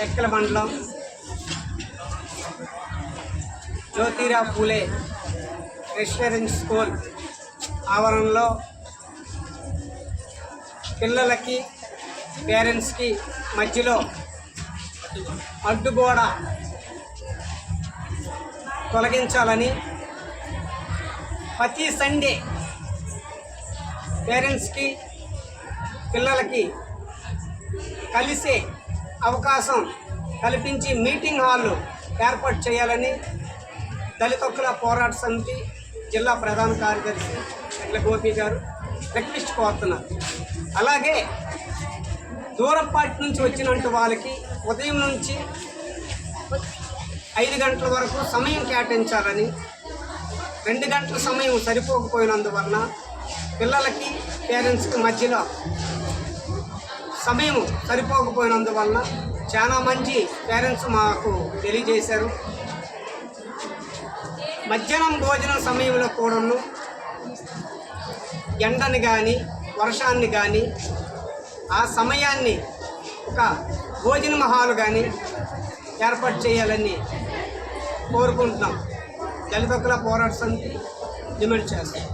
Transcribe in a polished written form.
ఎక్కల మండలం Jyotirao Phule residential school ఆవరణలో పిల్లలకి పేరెంట్స్కి మధ్యలో అడ్డుగోడ తొలగించాలని ప్రతి సండే పేరెంట్స్కి పిల్లలకి కలిసే అవకాశం కల్పించి మీటింగ్ హాల్ ఏర్పాటు చేయాలని దళిత హక్కుల పోరాట సమితి జిల్లా ప్రధాన కార్యదర్శి ఎట్ల గోపి గారు రిక్వెస్ట్ కోరుతున్నారు. అలాగే దూరపాటి నుంచి వచ్చినట్టు వాళ్ళకి ఉదయం నుంచి 5 గంటల వరకు సమయం కేటాయించాలని, 2 గంటల సమయం సరిపోకపోయినందువలన పిల్లలకి పేరెంట్స్కి మధ్యలో సమయం సరిపోకపోయినందువలన చాలా మంది పేరెంట్స్ మాకు తెలియజేశారు. మధ్యాహ్నం భోజనం సమయంలో కూడాను ఎండని కానీ వర్షాన్ని కానీ ఆ సమయాన్ని ఒక భోజన హాలు కానీ ఏర్పాటు చేయాలని కోరుకుంటున్నాం. దళిత హక్కుల పోరాట సమితి డిమాండ్ చేస్తాం.